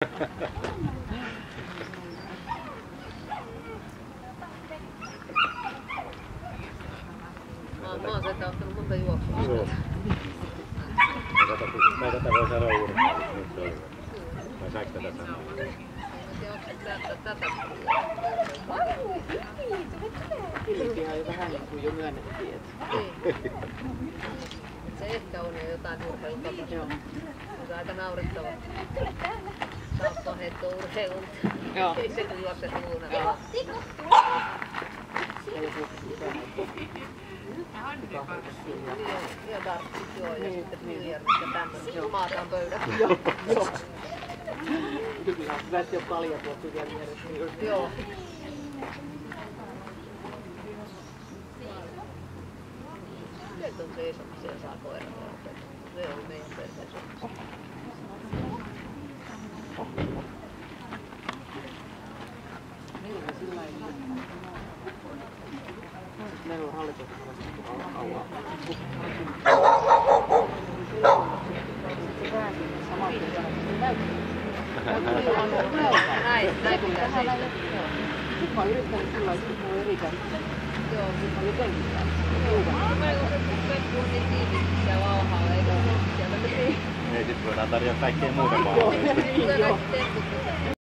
Mä oon sieltä ottanut monta juoksua. Joo. Mä tätä voi sanoa uudestaan, nyt se oli. Vai saiko tätä sanoa? Mä tiedän, onko tätä. Filippiä on jo vähän niin kuin jo myönnettiin, että... Niin. Se ehkä on jo jotain urheilutapaa. Joo. Se on aika naurettava. Saattaa heittoa urheilun. Joo. Ei se kun juokset luuna. Ja joku Ja dartsit joo, ja sitten biljardit ja tämmöiset. Maataan pöydät. Joo. Kyllä on hyvä, että jo paljon tuossa vielä mielessä. Joo. Sieltä on seisomassa ja saa koirat ja se on meidän perheessä. Meillä on hallituksessa kauan. Näin pitää seistä. Sitten mä oon yrittänyt sillä lailla, että mulla on eri käsittää. Joo. Mä oon jotenkin Meillä on se peppu niin tiivisti siellä alhaalla, eikä sieltä Ei sit voidaan tarjota kaikkea muuta Joo, mahdollista. tulee kaikki temput.